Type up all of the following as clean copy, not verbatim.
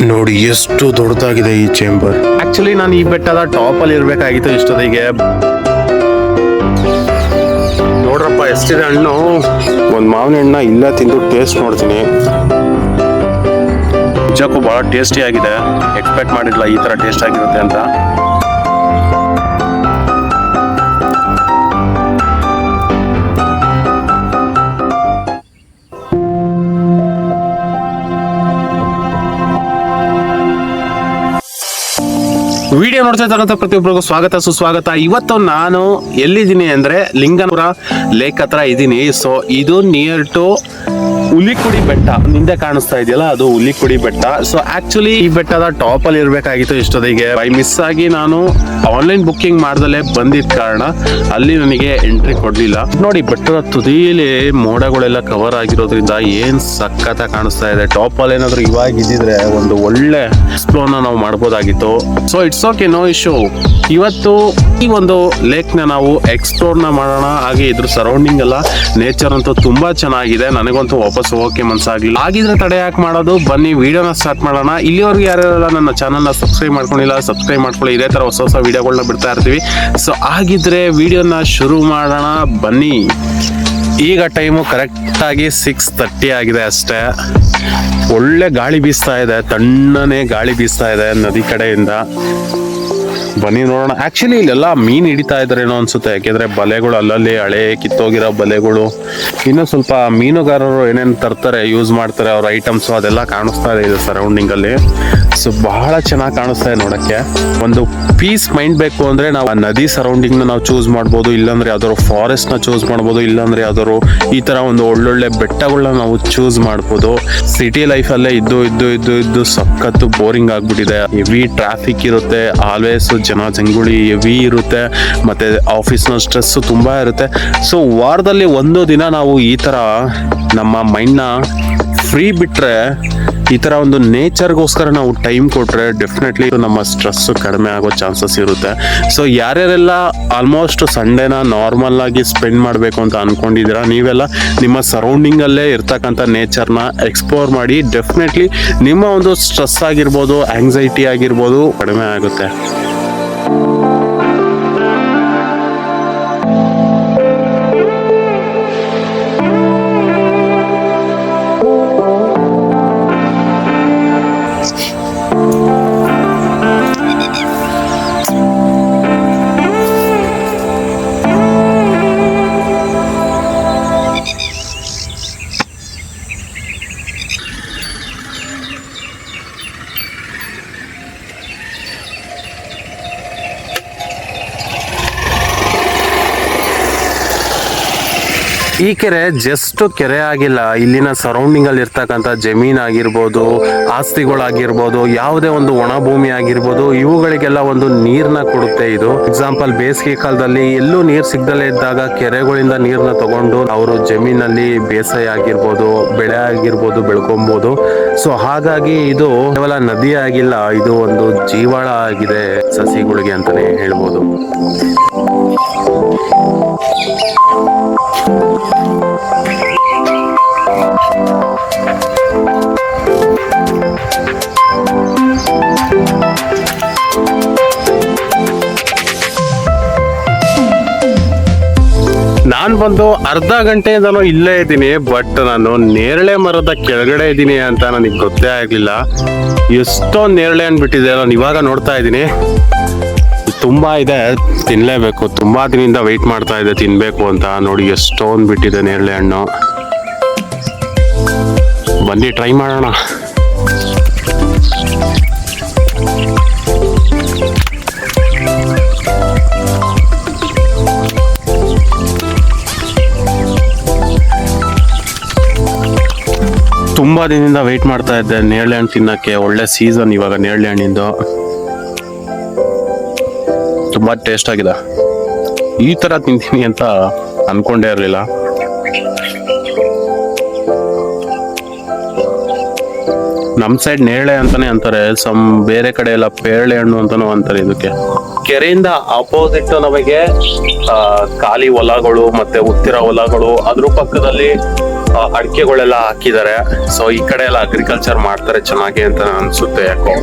ನೋಡಿ ಎಷ್ಟು ದೊಡ್ಡದಾಗಿದೆ ಈ ಚೇಂಬರ್. ಆಕ್ಚುಲಿ ನಾನು ಈ ಬೆಟ್ಟದ ಟಾಪ್ ಅಲ್ಲಿ ಇರ್ಬೇಕಾಗಿತ್ತು ಇಷ್ಟೊತ್ತಿಗೆ. ನೋಡ್ರಪ್ಪ ಎಷ್ಟಿದೆ ಹಣ್ಣು. ಒಂದು ಮಾವಿನ ಹಣ್ಣ ಇಲ್ಲೇ ತಿಂದು ಟೇಸ್ಟ್ ನೋಡ್ತೀನಿ. ನಿಜಕ್ಕೂ ಬಹಳ ಟೇಸ್ಟಿ ಆಗಿದೆ. ಎಕ್ಸ್ಪೆಕ್ಟ್ ಮಾಡಿಲ್ಲ ಈ ತರ ಟೇಸ್ಟ್ ಆಗಿರುತ್ತೆ ಅಂತ. ವಿಡಿಯೋ ನೋಡ್ತಾ ಇರ್ತಕ್ಕಂಥ ಪ್ರತಿಯೊಬ್ಬರಿಗೂ ಸ್ವಾಗತ ಸುಸ್ವಾಗತ. ಇವತ್ತು ನಾನು ಎಲ್ಲಿದ್ದೀನಿ ಅಂದ್ರೆ ಲಿಂಗನಪುರ ಲೇಕ್ ಹತ್ರ ಇದ್ದೀನಿ. ಸೊ ಇದು ನಿಯರ್ ಟು ಹುಲಿಕುಡಿ ಬೆಟ್ಟ. ಹಿಂದೆ ಕಾಣಿಸ್ತಾ ಇದೆಯಲ್ಲ ಅದು ಹುಲಿಕುಡಿ ಬೆಟ್ಟ. ಸೊ ಆಕ್ಚುಲಿ ಈ ಬೆಟ್ಟದ ಟಾಪ್ ಅಲ್ಲಿ ಇರ್ಬೇಕಾಗಿತ್ತು ಇಷ್ಟೊತ್ತಿಗೆ. ಬೈ ಮಿಸ್ ಆಗಿ ನಾನು ಆನ್ಲೈನ್ ಬುಕ್ಕಿಂಗ್ ಮಾಡ್ದಲೇ ಬಂದಿದ್ದ ಕಾರಣ ಅಲ್ಲಿ ನನಗೆ ಎಂಟ್ರಿ ಕೊಡ್ಲಿಲ್ಲ. ನೋಡಿ ಬೆಟ್ಟದ ತುದಿಯಲ್ಲಿ ಮೋಡಗಳೆಲ್ಲ ಕವರ್ ಆಗಿರೋದ್ರಿಂದ ಏನ್ ಸಖತ್ತ ಕಾಣಿಸ್ತಾ ಇದೆ. ಟಾಪ್ ಅಲ್ಲಿ ಏನಾದ್ರು ಇವಾಗ ಇದ್ದಿದ್ರೆ ಒಂದು ಒಳ್ಳೆ ಎಕ್ಸ್ಪ್ಲೋರ್ ನಾವು ಮಾಡ್ಬೋದಾಗಿತ್ತು. So it's okay, no issue. ಇವತ್ತು ಈ ಒಂದು ಲೇಕ್ ನ ನಾವು ಎಕ್ಸ್ಪ್ಲೋರ್ ನ ಮಾಡೋಣ. ಹಾಗೆ ಇದ್ರ ಸರೌಂಡಿಂಗ್ ಎಲ್ಲ ನೇಚರ್ ಅಂತೂ ತುಂಬಾ ಚೆನ್ನಾಗಿದೆ. ನನಗಂತೂ ವಾಪಸ್ ಹೋಗಕ್ಕೆ ಮನ್ಸಾಗ್ಲಿಲ್ಲ. ಆಗಿದ್ರೆ ತಡೆ ಯಾಕೆ ಮಾಡೋದು, ಬನ್ನಿ ವಿಡಿಯೋನ ಸ್ಟಾರ್ಟ್ ಮಾಡೋಣ. ಇಲ್ಲಿವರೆಗೂ ಯಾರ್ಯಾರೆಲ್ಲ ನನ್ನ ಚಾನಲ್ ನ ಸಬ್ಸ್ಕ್ರೈಬ್ ಮಾಡ್ಕೊಂಡಿಲ್ಲ ಸಬ್ಸ್ಕ್ರೈಬ್ ಮಾಡ್ಕೊಳ್ಳಿ. ಇದೇ ತರ ಹೊಸ ಹೊಸ ವಿಡಿಯೋಗಳನ್ನ ಬಿಡ್ತಾ ಇರ್ತೀವಿ. ಸೊ ಆಗಿದ್ರೆ ವಿಡಿಯೋನ ಶುರು ಮಾಡೋಣ ಬನ್ನಿ. ಈಗ ಟೈಮು ಕರೆಕ್ಟ್ ಆಗಿ 6:30 ಆಗಿದೆ ಅಷ್ಟೇ. ಒಳ್ಳೆ ಗಾಳಿ ಬೀಸ್ತಾ ಇದೆ, ತಣ್ಣನೆ ಗಾಳಿ ಬೀಸ್ತಾ ಇದೆ ನದಿ ಕಡೆಯಿಂದ. ಬನ್ನಿ ನೋಡೋಣ. ಆಕ್ಚುಲಿ ಇಲ್ಲೆಲ್ಲ ಮೀನ್ ಹಿಡಿತಾ ಇದಾರೇನೋ ಅನ್ಸುತ್ತೆ. ಯಾಕೆಂದ್ರೆ ಬಲೆಗಳು ಅಲ್ಲಲ್ಲಿ ಹಳೆ ಕಿತ್ತೋಗಿರೋ ಬಲೆಗಳು, ಇನ್ನು ಸ್ವಲ್ಪ ಮೀನುಗಾರರು ಏನೇನು ತರ್ತಾರೆ ಯೂಸ್ ಮಾಡ್ತಾರೆ ಅವ್ರ ಐಟಮ್ಸ್, ಅದೆಲ್ಲ ಕಾಣಿಸ್ತಾ ಇದೆ ಇದು ಸರೌಂಡಿಂಗ್ ಅಲ್ಲಿ. ಸೊ ಬಹಳ ಚೆನ್ನಾಗಿ ಕಾಣಿಸ್ತಾ ಇದೆ ನೋಡಕ್ಕೆ. ಒಂದು ಪೀಸ್ ಮೈಂಡ್ ಬೇಕು ಅಂದ್ರೆ ನಾವು ಆ ನದಿ ಸರೌಂಡಿಂಗ್ ನ ನಾವು ಚೂಸ್ ಮಾಡ್ಬೋದು, ಇಲ್ಲಾಂದ್ರೆ ಯಾವ್ದಾದ್ರು ಫಾರೆಸ್ಟ್ ನ ಚೂಸ್ ಮಾಡ್ಬೋದು, ಇಲ್ಲಾಂದ್ರೆ ಯಾವ್ದಾದ್ರು ಈ ತರ ಒಂದು ಒಳ್ಳೊಳ್ಳೆ ಬೆಟ್ಟಗಳನ್ನ ನಾವು ಚೂಸ್ ಮಾಡ್ಬೋದು. ಸಿಟಿ ಲೈಫ್ ಅಲ್ಲೇ ಇದ್ದು ಸಖತ್ತು ಬೋರಿಂಗ್ ಆಗ್ಬಿಟ್ಟಿದೆ. ಹೆವಿ ಟ್ರಾಫಿಕ್ ಇರುತ್ತೆ, ಆಲ್ವೇಸ್ ಜನ ಜಂಗುಳಿ ಹೆವಿ ಇರುತ್ತೆ, ಮತ್ತೆ ಆಫೀಸ್ ನ ಸ್ಟ್ರೆಸ್ ತುಂಬಾ ಇರುತ್ತೆ. ಸೊ ವಾರದಲ್ಲಿ ಒಂದು ದಿನ ನಾವು ಈ ತರ ನಮ್ಮ ಮೈಂಡ್ ನ ಫ್ರೀ ಬಿಟ್ರೆ, ಈ ತರ ಒಂದು ನೇಚರ್ಗೋಸ್ಕರ ನಾವು ಟೈಮ್ ಕೊಟ್ರೆ ಡೆಫಿನೆಟ್ಲಿ ನಮ್ಮ ಸ್ಟ್ರೆಸ್ ಕಡಿಮೆ ಆಗೋ ಚಾನ್ಸಸ್ ಇರುತ್ತೆ. ಸೊ ಯಾರ್ಯಾರೆಲ್ಲ ಆಲ್ಮೋಸ್ಟ್ ಸಂಡೇನ ನಾರ್ಮಲ್ ಆಗಿ ಸ್ಪೆಂಡ್ ಮಾಡಬೇಕು ಅಂತ ಅನ್ಕೊಂಡಿದ್ದೀರಾ, ನೀವೆಲ್ಲ ನಿಮ್ಮ ಸರೌಂಡಿಂಗ್ ಅಲ್ಲೇ ಇರ್ತಕ್ಕಂಥ ನೇಚರ್ನ ಎಕ್ಸ್ಪ್ಲೋರ್ ಮಾಡಿ. ಡೆಫಿನೆಟ್ಲಿ ನಿಮ್ಮ ಒಂದು ಸ್ಟ್ರೆಸ್ ಆಗಿರ್ಬೋದು, ಆಂಗ್ಸೈಟಿ ಆಗಿರ್ಬೋದು ಕಡಿಮೆ ಆಗುತ್ತೆ. ಈ ಕೆರೆ ಜಸ್ಟ್ ಕೆರೆ ಆಗಿಲ್ಲ, ಇಲ್ಲಿನ ಸರೌಂಡಿಂಗ್ ಅಲ್ಲಿ ಇರ್ತಕ್ಕಂಥ ಜಮೀನ್ ಆಗಿರ್ಬೋದು, ಆಸ್ತಿಗಳಾಗಿರ್ಬೋದು, ಯಾವುದೇ ಒಂದು ಒಣ ಭೂಮಿ ಆಗಿರ್ಬೋದು, ಇವುಗಳಿಗೆಲ್ಲ ಒಂದು ನೀರ್ನ ಕೊಡುತ್ತೆ ಇದು. ಎಕ್ಸಾಂಪಲ್ ಬೇಸಿಗೆ ಕಾಲದಲ್ಲಿ ಎಲ್ಲೂ ನೀರ್ ಸಿಗ್ದಲೇ ಇದ್ದಾಗ ಕೆರೆಗಳಿಂದ ನೀರ್ನ ತಗೊಂಡು ಅವರು ಜಮೀನಲ್ಲಿ ಬೇಸಾಯ ಆಗಿರ್ಬೋದು, ಬೆಳೆ ಆಗಿರ್ಬೋದು ಬೆಳ್ಕೊಬಹುದು. ಸೊ ಹಾಗಾಗಿ ಇದು ಕೇವಲ ನದಿ ಆಗಿಲ್ಲ, ಇದು ಒಂದು ಜೀವಾಳ ಆಗಿದೆ ಸಸಿಗಳಿಗೆ ಅಂತಾನೆ ಹೇಳ್ಬೋದು. ನಾನು ಬಂದು ಅರ್ಧ ಗಂಟೆಯಿಂದನೂ ಇಲ್ಲೇ ಇದ್ದೀನಿ, ಬಟ್ ನಾನು ನೇರಳೆ ಮರದ ಕೆಳಗಡೆ ಇದ್ದೀನಿ ಅಂತ ನನಗೆ ಗೊತ್ತೇ ಆಗ್ಲಿಲ್ಲ. ಎಷ್ಟೊಂದು ನೇರಳೆ ಹಣ್ಣು ಬಿಟ್ಟಿದೆ, ನಾನು ಇವಾಗ ನೋಡ್ತಾ ಇದ್ದೀನಿ. ತುಂಬಾ ಇದೆ, ತಿನ್ಲೇಬೇಕು. ತುಂಬಾ ದಿನದಿಂದ ವೆಯ್ಟ್ ಮಾಡ್ತಾ ಇದೆ ತಿನ್ಬೇಕು ಅಂತ. ನೋಡಿ ಎಷ್ಟೊಂದು ಬಿಟ್ಟಿದೆ ನೇರಳೆ ಹಣ್ಣು. ಬನ್ನಿ ಟ್ರೈ ಮಾಡೋಣ. ತುಂಬಾ ದಿನದಿಂದ ವೆಯ್ಟ್ ಮಾಡ್ತಾ ಇದ್ದೆ ನೇರಳೆ ಹಣ್ಣು ತಿನ್ನಕ್ಕೆ. ಒಳ್ಳೆ ಸೀಸನ್ ಇವಾಗ ನೇರಳೆ ಹಣ್ಣಿಂದು. ತುಂಬಾ ಟೇಸ್ಟ್ ಆಗಿದೆ. ಈ ತರ ತಿಂತೀನಿ ಅಂತ ಅನ್ಕೊಂಡೇ ಇರಲಿಲ್ಲ. ನಮ್ ಸೈಡ್ ನೇರಳೆ ಅಂತಾನೆ ಅಂತಾರೆ, ಬೇರೆ ಕಡೆ ಎಲ್ಲ ಪೇರಳೆ ಹಣ್ಣು ಅಂತಾನು ಅಂತಾರೆ ಇದಕ್ಕೆ. ಕೆರೆಯಿಂದ ಅಪೋಸಿಟ್ ನಮಗೆ ಖಾಲಿ ಹೊಲಗಳು ಮತ್ತೆ ಉತ್ತಿರ ಹೊಲಗಳು, ಅದ್ರ ಪಕ್ಕದಲ್ಲಿ ಅಡಿಕೆಗಳೆಲ್ಲ ಹಾಕಿದ್ದಾರೆ. ಸೊ ಈ ಕಡೆ ಎಲ್ಲ ಅಗ್ರಿಕಲ್ಚರ್ ಮಾಡ್ತಾರೆ ಚೆನ್ನಾಗಿ ಅಂತ ಅನ್ಸುತ್ತೆ ಯಾಕೋ.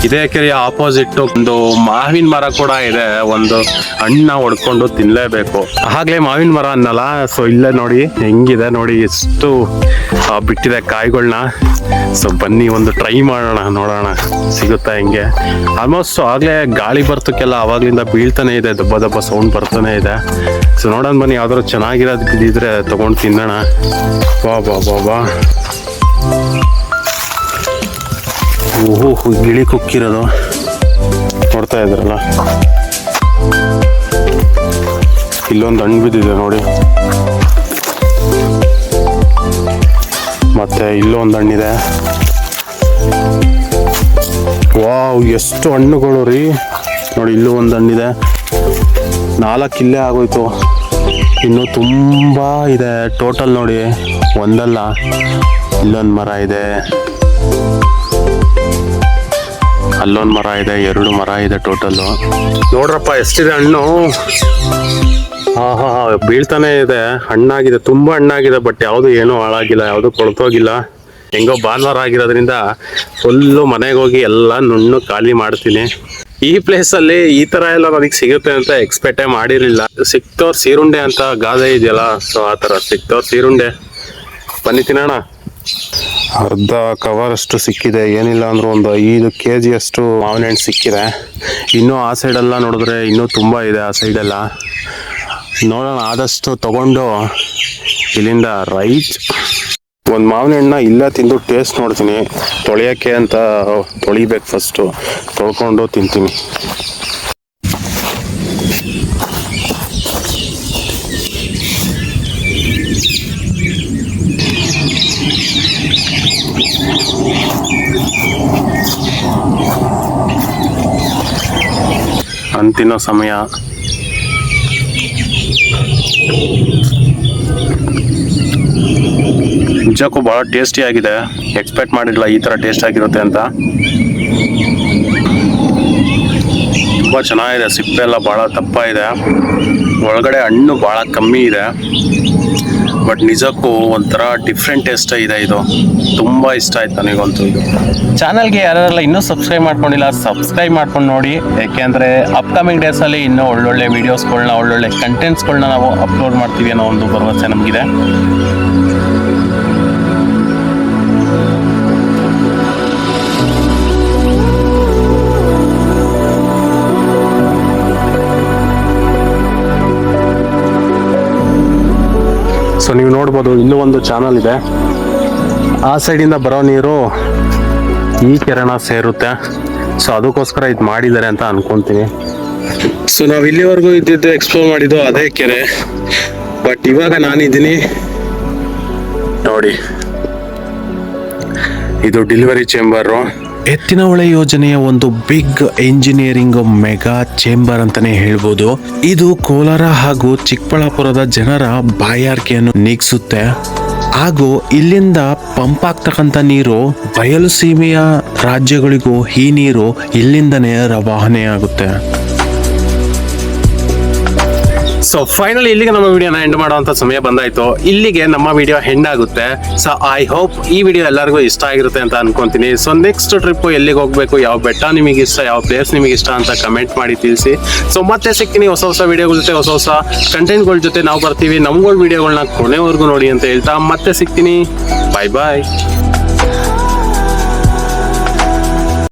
ಇದೇ ಕೆರೆಯ ಆಪೋಸಿಟ್ ಒಂದು ಮಾವಿನ ಮರ ಕೂಡ ಇದೆ. ಒಂದು ಹಣ್ಣ ಹೊಡ್ಕೊಂಡು ತಿನ್ಲೇಬೇಕು. ಆಗ್ಲೇ ಮಾವಿನ ಮರ ಅನ್ನಲ್ಲ. ಸೊ ಇಲ್ಲೇ ನೋಡಿ ಹೆಂಗಿದೆ ನೋಡಿ, ಎಷ್ಟು ಬಿಟ್ಟಿದೆ ಕಾಯಿಗಳನ್ನ. ಸೊ ಬನ್ನಿ ಒಂದು ಟ್ರೈ ಮಾಡೋಣ, ನೋಡೋಣ ಸಿಗುತ್ತಾ ಹೆಂಗೆ. ಆಲ್ಮೋಸ್ಟ್ ಆಗ್ಲೇ ಗಾಳಿ ಬರ್ತಕ್ಕೆಲ್ಲ ಅವಾಗ್ಲಿಂದ ಬೀಳ್ತಾನೆ ಇದೆ, ದಬ್ಬ ದಬ್ಬ ಸೌಂಡ್ ಬರ್ತಾನೆ ಇದೆ. ಸೊ ನೋಡೋಣ ಬನ್ನಿ, ಯಾವ್ದಾದ್ರು ಚೆನ್ನಾಗಿರೋದು ಇದ್ರೆ ತಗೊಂಡು ತಿನ್ನೋಣ. ಬಾ ಬಾ ಬಾ ಬಾ. ಓಹೋ, ಗಿಳಿ ಕುಕ್ಕಿರೋದು ನೋಡ್ತಾ ಇದ್ರಲ್ಲ. ಇಲ್ಲೊಂದು ಹಣ್ಣು ಬಿದ್ದಿದೆ ನೋಡಿ, ಮತ್ತೆ ಇಲ್ಲೊಂದು ಹಣ್ಣಿದೆ. ವಾವ್, ಎಷ್ಟು ಹಣ್ಣುಗಳು ರೀ ನೋಡಿ. ಇಲ್ಲೂ ಒಂದು ಹಣ್ಣಿದೆ. 4 ಇಲ್ಲೇ ಆಗೋಯ್ತು. ಇನ್ನು ತುಂಬಾ ಇದೆ ಟೋಟಲ್ ನೋಡಿ, ಒಂದಲ್ಲ. ಇಲ್ಲೊಂದು ಮರ ಇದೆ, ಅಲ್ಲೊಂದು ಮರ ಇದೆ, 2 ಮರ ಇದೆ ಟೋಟಲ್ಲು. ನೋಡ್ರಪ್ಪ ಎಷ್ಟಿದೆ ಹಣ್ಣು. ಹಾ ಬೀಳ್ತಾನೆ ಇದೆ. ಹಣ್ಣಾಗಿದೆ, ತುಂಬಾ ಹಣ್ಣಾಗಿದೆ. ಬಟ್ ಯಾವುದು ಏನೂ ಹಾಳಾಗಿಲ್ಲ, ಯಾವುದು ಕೊಳ್ತೋಗಿಲ್ಲ. ಹೆಂಗೋ ಭಾನುವಾರ ಆಗಿರೋದ್ರಿಂದ ಫುಲ್ಲು ಮನೆಗೆ ಹೋಗಿ ಎಲ್ಲ ನುಣ್ಣು ಖಾಲಿ ಮಾಡ್ತೀನಿ. ಈ ಪ್ಲೇಸಲ್ಲಿ ಈ ಥರ ಎಲ್ಲ ನನಗೆ ಸಿಗುತ್ತೆ ಅಂತ ಎಕ್ಸ್ಪೆಕ್ಟೇ ಮಾಡಿರಲಿಲ್ಲ. ಸಿಕ್ತೋರ್ ಸೀರುಂಡೆ ಅಂತ ಗಾದೆ ಇದೆಯಲ್ಲ, ಸೊ ಆ ಥರ ಸಿಕ್ತೋರ್ ಸೀರುಂಡೆ. ಬನ್ನಿ ತಿನ್ನೋಣ. ಅರ್ಧ ಕವರ್ ಅಷ್ಟು ಸಿಕ್ಕಿದೆ, ಏನಿಲ್ಲ ಅಂದ್ರೂ ಒಂದು 5 kg ಅಷ್ಟು ಮಾವಿನ ಹಣ್ಣು ಸಿಕ್ಕಿದೆ. ಇನ್ನೂ ಆ ಸೈಡೆಲ್ಲ ನೋಡಿದ್ರೆ ಇನ್ನೂ ತುಂಬ ಇದೆ. ಆ ಸೈಡೆಲ್ಲ ನೋಡೋಣ, ಆದಷ್ಟು ತಗೊಂಡು ಇಲ್ಲಿಂದ ರೈಟ್ ಒಂದು ಮಾವಿನ ಹಣ್ಣನ್ನ ಇಲ್ಲ ತಿಂದು ಟೇಸ್ಟ್ ನೋಡ್ತೀನಿ. ತೊಳೆಯೋಕ್ಕೆ ಅಂತ ತೊಳಿಬೇಕು, ಫಸ್ಟು ತೊಳ್ಕೊಂಡು ತಿಂತೀನಿ. ಅಂತಿನ ಸಮಯ. ನಿಜಕ್ಕೂ ಭಾಳ ಟೇಸ್ಟಿ ಆಗಿದೆ. ಎಕ್ಸ್ಪೆಕ್ಟ್ ಮಾಡಿರಲಿಲ್ಲ ಈ ಥರ ಟೇಸ್ಟ್ ಆಗಿರುತ್ತೆ ಅಂತ. ತುಂಬ ಚೆನ್ನಾಗಿದೆ. ಸಿಪ್ಪೆ ಎಲ್ಲ ಭಾಳ ದಪ್ಪ ಇದೆ, ಒಳಗಡೆ ಹಣ್ಣು ಭಾಳ ಕಮ್ಮಿ ಇದೆ. ಬಟ್ ನಿಜಕ್ಕೂ ಒಂಥರ ಡಿಫ್ರೆಂಟ್ ಟೇಸ್ಟ್ ಇದೆ. ಇದು ತುಂಬ ಇಷ್ಟ ಆಯ್ತು ನನಗಂತೂ. ಇದು ಚಾನಲ್ಗೆ ಯಾರೆಲ್ಲ ಇನ್ನೂ ಸಬ್ಸ್ಕ್ರೈಬ್ ಮಾಡ್ಕೊಂಡಿಲ್ಲ, ಸಬ್ಸ್ಕ್ರೈಬ್ ಮಾಡ್ಕೊಂಡು ನೋಡಿ. ಯಾಕೆಂದರೆ ಅಪ್ಕಮಿಂಗ್ ಡೇಸಲ್ಲಿ ಇನ್ನೂ ಒಳ್ಳೊಳ್ಳೆ ವೀಡಿಯೋಸ್ಗಳನ್ನ, ಒಳ್ಳೊಳ್ಳೆ ಕಂಟೆಂಟ್ಸ್ಗಳನ್ನ ನಾವು ಅಪ್ಲೋಡ್ ಮಾಡ್ತೀವಿ ಅನ್ನೋ ಒಂದು ಭರವಸೆ ನಮಗಿದೆ. ಸೊ ನೀವು ನೋಡ್ಬೋದು, ಇನ್ನೂ ಒಂದು ಚಾನಲ್ ಇದೆ. ಆ ಸೈಡಿಂದ ಬರೋ ನೀರು ಈ ಕೆರೆನ ಸೇರುತ್ತೆ. ಸೊ ಅದಕ್ಕೋಸ್ಕರ ಇದು ಮಾಡಿದ್ದಾರೆ ಅಂತ ಅನ್ಕೊಂತೀನಿ. ಸೊ ನಾವು ಇಲ್ಲಿವರೆಗೂ ಇದ್ದಿದ್ದು ಎಕ್ಸ್ಪ್ಲೋರ್ ಮಾಡಿದ್ದು ಅದೇ ಕೆರೆ. ಬಟ್ ಇವಾಗ ನಾನಿದ್ದೀನಿ ನೋಡಿ, ಇದು ಡೆಲಿವರಿ ಚೇಂಬರು. ಎತ್ತಿನಹೊಳೆ ಯೋಜನೆಯ ಒಂದು ಬಿಗ್ ಇಂಜಿನಿಯರಿಂಗ್ ಮೆಗಾ ಚೇಂಬರ್ ಅಂತಾನೆ ಹೇಳ್ಬೋದು. ಇದು ಕೋಲಾರ ಹಾಗೂ ಚಿಕ್ಕಬಳ್ಳಾಪುರದ ಜನರ ಬಾಯಾರಿಕೆಯನ್ನು ನೀಗಿಸುತ್ತೆ. ಹಾಗೂ ಇಲ್ಲಿಂದ ಪಂಪ್ ಆಗ್ತಕ್ಕಂಥ ನೀರು ಬಯಲು ಸೀಮೆಯ ರಾಜ್ಯಗಳಿಗೂ ಈ ನೀರು ಇಲ್ಲಿಂದನೇ ರವಾನೆ ಆಗುತ್ತೆ. ಸೊ ಫೈನಲಿ ಇಲ್ಲಿಗೆ ನಮ್ಮ ವಿಡಿಯೋನ ಎಂಡ್ ಮಾಡುವಂತ ಸಮಯ ಬಂದಾಯ್ತು. ಇಲ್ಲಿಗೆ ನಮ್ಮ ವಿಡಿಯೋ ಎಂಡ್ ಆಗುತ್ತೆ. ಸೊ ಐ ಹೋಪ್ ಈ ವಿಡಿಯೋ ಎಲ್ಲರಿಗೂ ಇಷ್ಟ ಆಗಿರುತ್ತೆ ಅಂತ ಅನ್ಕೊಂತೀನಿ. ಸೊ ನೆಕ್ಸ್ಟ್ ಟ್ರಿಪ್ ಎಲ್ಲಿಗೆ ಹೋಗ್ಬೇಕು, ಯಾವ ಬೆಟ್ಟ ನಿಮಗೆ ಇಷ್ಟ, ಯಾವ ಪ್ಲೇಸ್ ನಿಮಗೆ ಇಷ್ಟ ಅಂತ ಕಮೆಂಟ್ ಮಾಡಿ ತಿಳಿಸಿ. ಸೊ ಮತ್ತೆ ಸಿಗ್ತೀನಿ ಹೊಸ ಹೊಸ ವಿಡಿಯೋಗಳ ಜೊತೆ, ಹೊಸ ಹೊಸ ಕಂಟೆಂಟ್ಗಳ ಜೊತೆ ನಾವು ಬರ್ತೀವಿ. ನಮ್ಗಳ ವಿಡಿಯೋಗಳನ್ನ ಕೊನೆವರೆಗೂ ನೋಡಿ ಅಂತ ಹೇಳ್ತಾ ಮತ್ತೆ ಸಿಗ್ತೀನಿ. ಬಾಯ್ ಬಾಯ್.